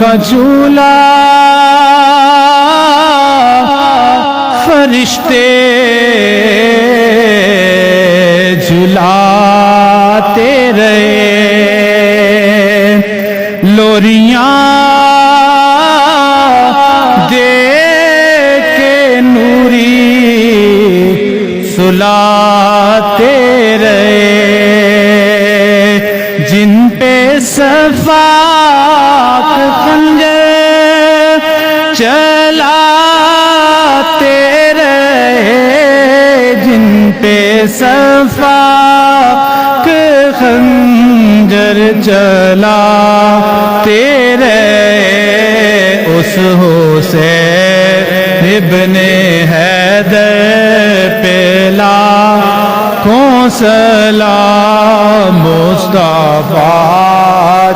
کا جھولا فرشتے جھلاتے رہے، لوریاں دے کے نوری سلاتے رہے، جن پہ صفاق خنجر چلاتے رہے، جن پہ صفاق خنجر چلاتے رہے، اس حسین ابن حیدر پہ لاکھوں سلام مصطفیٰ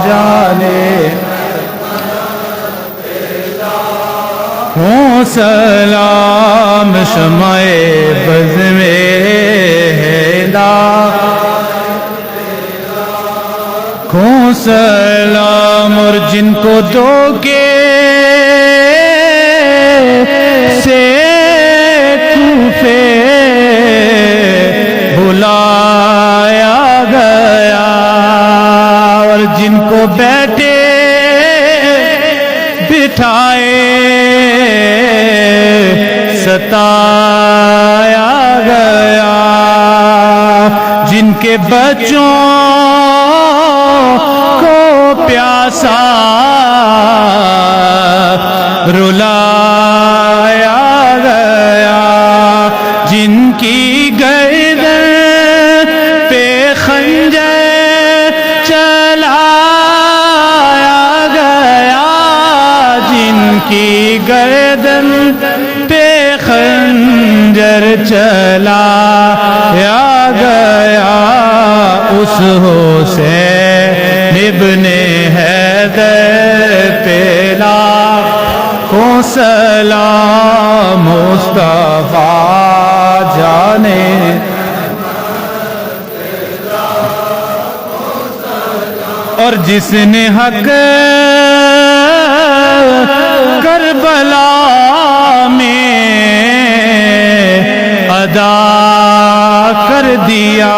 جانے، ہوں سلام شمع بز میں لاکھوں سلام، اور جن کو دھوکے سے کوفے بلایا گیا، اور جن کو بیٹھے بٹھائے ستایا گیا، جن کے بچوں کو پیاسا رلایا گیا، جن کی گردن پہ خنجر چلایا گیا، جن کی گردن پہ خنجر چلایا گیا، اس حسین ابن حیدر پہ لاکھوں سلام مصطفیٰ جانے، اور جس نے حق کربلا میں ادا کر دیا،